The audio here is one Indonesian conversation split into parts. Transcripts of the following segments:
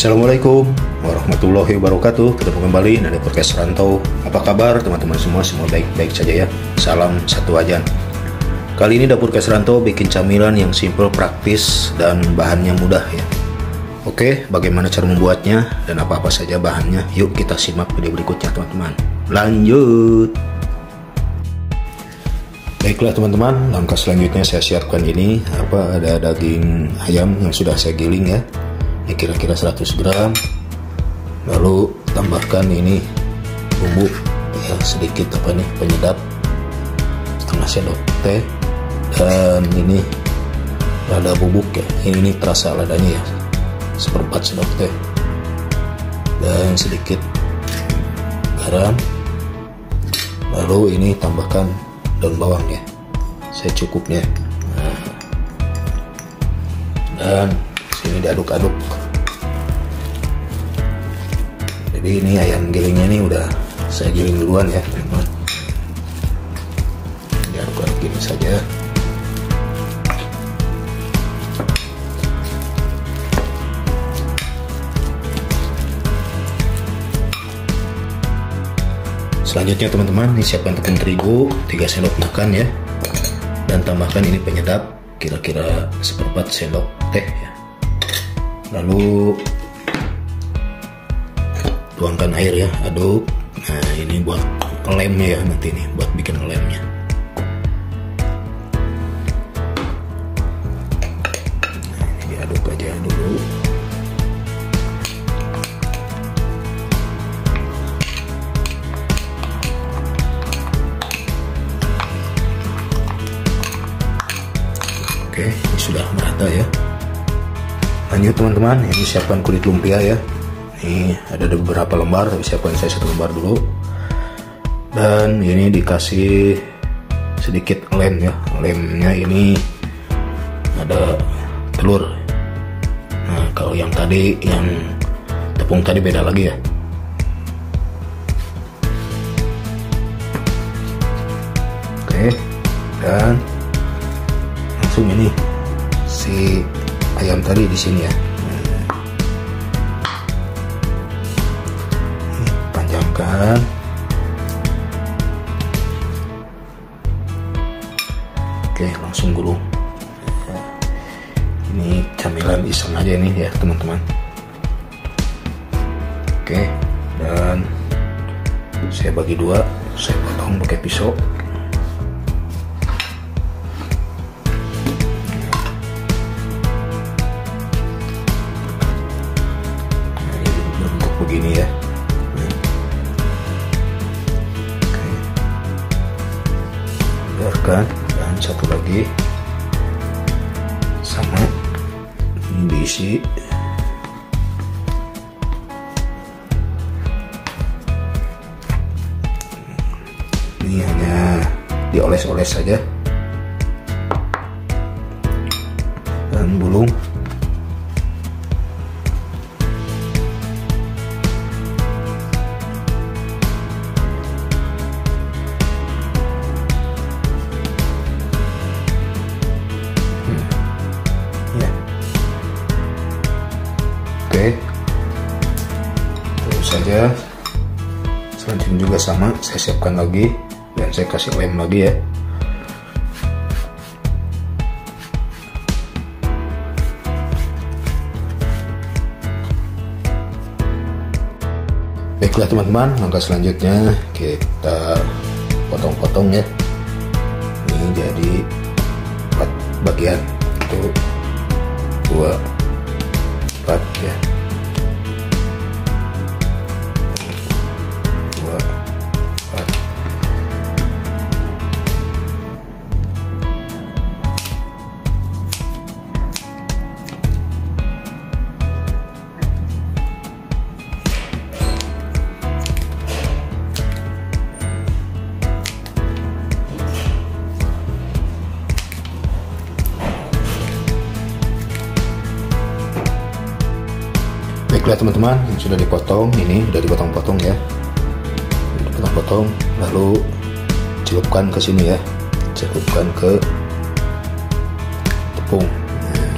Assalamualaikum warahmatullahi wabarakatuh. Ketemu kembali dari podcast Rantau. Apa kabar teman-teman semua? Semua baik-baik saja ya. Salam satu wajan. Kali ini dapur Kes Rantau bikin camilan yang simple, praktis, dan bahannya mudah ya. Oke, bagaimana cara membuatnya dan apa-apa saja bahannya? Yuk kita simak video berikutnya teman-teman. Lanjut. Baiklah teman-teman, langkah selanjutnya saya siapkan ini ada daging ayam yang sudah saya giling ya. Ini kira-kira 100 gram. Lalu tambahkan ini bumbu ya, sedikit penyedap, setengah sendok teh, dan ini lada bubuk ya. Ini terasa ladanya ya, 1/4 sendok teh, dan sedikit garam. Lalu ini tambahkan daun bawang ya, secukupnya. Dan sini diaduk-aduk. Jadi ini ayam gilingnya ini udah saya giling duluan ya teman-teman. Diaduk-aduk gini saja. Selanjutnya teman-teman, ini siapkan tepung terigu 3 sendok makan ya, dan tambahkan ini penyedap kira-kira 1/4 sendok teh ya. Lalu tuangkan air ya, aduk. Nah ini buat lemnya ya, nanti nih buat bikin lemnya. Nah ini diaduk aja dulu. Oke, ini sudah merata ya. Lanjut teman-teman, ini siapkan kulit lumpia ya. Ini ada beberapa lembar, tapi siapkan saya 1 lembar dulu. Dan ini dikasih sedikit lem ya. Lemnya ini ada telur. Nah kalau yang tadi, yang tepung tadi beda lagi ya. Oke, dan langsung ini si ayam tadi di sini ya. Panjangkan. Oke, langsung gulung. Ini camilan iseng aja ini ya teman-teman. Oke, dan saya bagi dua, saya potong pakai pisau. Begini ya. Oke. Biarkan, dan satu lagi sama ini diisi. Ini hanya dioles-oles saja dan bulung. Oke, terus saja. Selanjutnya juga sama, saya siapkan lagi dan saya kasih lem lagi ya. Baiklah teman-teman, langkah selanjutnya kita potong-potong ya. Ini jadi 4 bagian, 1, 2, 4 ya. 2, 4. Baiklah teman-teman, yang sudah dipotong, ini sudah dipotong-potong ya. Dipotong-potong, lalu celupkan ke sini ya. Celupkan ke tepung. Nah,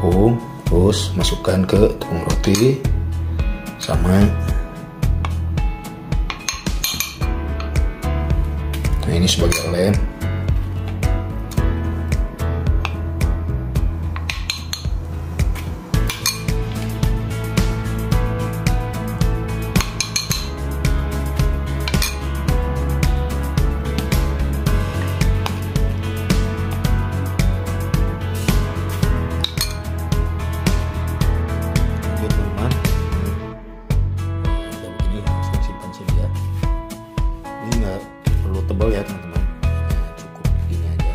tepung, terus masukkan ke tepung roti sama. Nah, ini sebagai lem. Tebal ya teman-teman, cukup gini aja.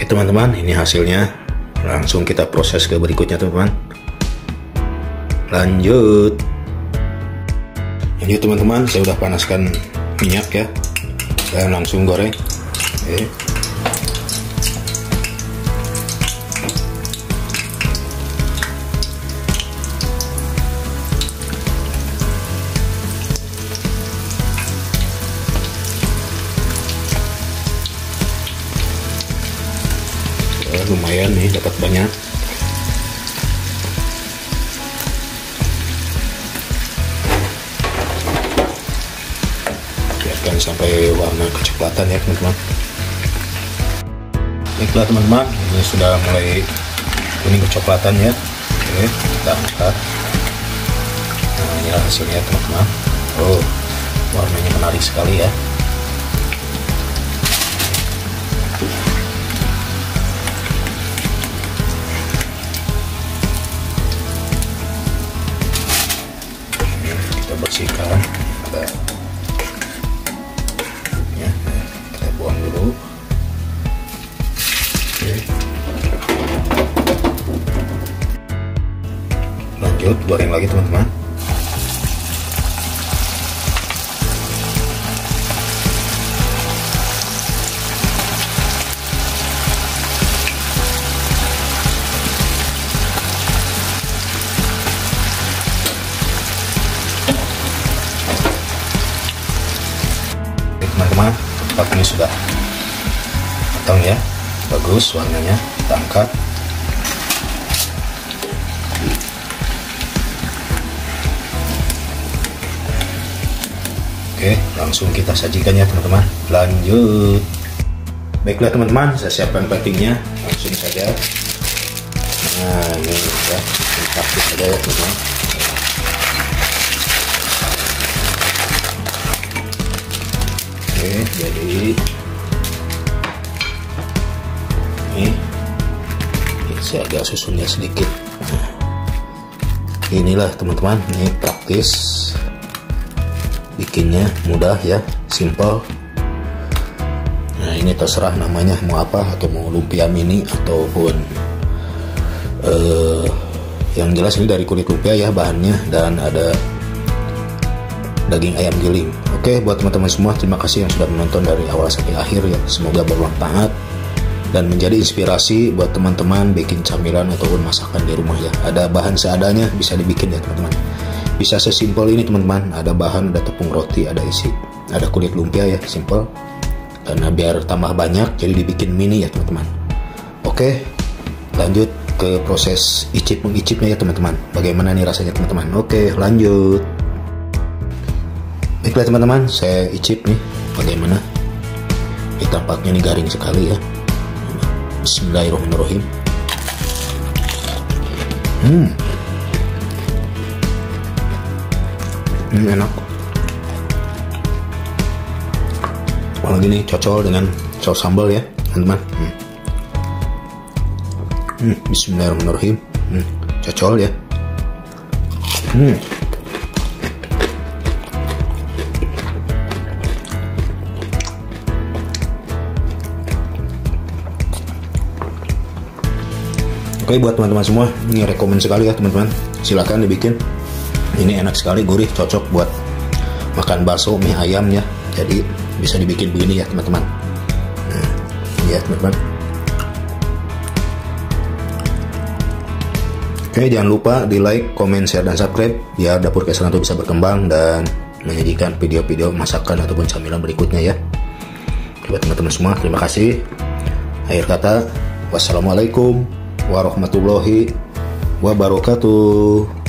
Oke teman-teman, ini hasilnya. Langsung kita proses ke berikutnya teman-teman. Lanjut teman-teman, saya udah panaskan minyak ya, saya langsung goreng. Oke. Lumayan nih, dapat banyak. Biarkan sampai warna kecoklatan ya teman-teman. Baiklah teman-teman, ini sudah mulai kuning kecoklatan ya. Oke, kita angkat. Nah, inilah hasilnya teman-teman. Oh, warnanya menarik sekali ya. Bersihkan, ya, kita buang dulu. Oke. Lanjut goreng lagi teman-teman. Teman-teman, tempat ini sudah matang ya, bagus warnanya. Kita angkat. Oke, langsung kita sajikan ya teman-teman. Lanjut. Baiklah teman-teman, saya siapkan platingnya, langsung saja. Nah, ini ya, praktis saja ya teman-teman. Oke, jadi ini saya agak susunnya sedikit. Nah, inilah teman-teman, ini praktis, bikinnya mudah ya, simple. Nah, ini terserah namanya mau apa, atau mau lumpia mini ataupun yang jelas ini dari kulit lumpia ya bahannya, dan ada daging ayam giling. Oke, buat teman-teman semua, terima kasih yang sudah menonton dari awal sampai akhir ya. Semoga bermanfaat dan menjadi inspirasi buat teman-teman bikin camilan ataupun masakan di rumah ya. Ada bahan seadanya bisa dibikin ya teman-teman. Bisa sesimpel ini teman-teman. Ada bahan, ada tepung roti, ada isi, ada kulit lumpia ya, simple. Karena biar tambah banyak, jadi dibikin mini ya teman-teman. Oke, lanjut ke proses mengicipnya ya teman-teman. Bagaimana nih rasanya teman-teman? Oke, lanjut. Baiklah teman-teman, saya icip nih bagaimana. Ini tampaknya ini garing sekali ya. Bismillahirrahmanirrahim. Enak. Apalagi nih cocol dengan saus sambal ya teman-teman. Bismillahirrahmanirrahim. Cocol ya. Oke, buat teman-teman semua, ini rekomen sekali ya teman-teman. Silakan dibikin. Ini enak sekali, gurih, cocok buat makan bakso, mie ayam ya. Jadi bisa dibikin begini ya teman-teman. Ya teman-teman. Oke, jangan lupa di like, comment, share, dan subscribe biar Dapur Kaisaranto bisa berkembang dan menyajikan video-video masakan ataupun camilan berikutnya ya. Buat teman-teman semua, terima kasih. Akhir kata, wassalamualaikum warahmatullahi wabarakatuh.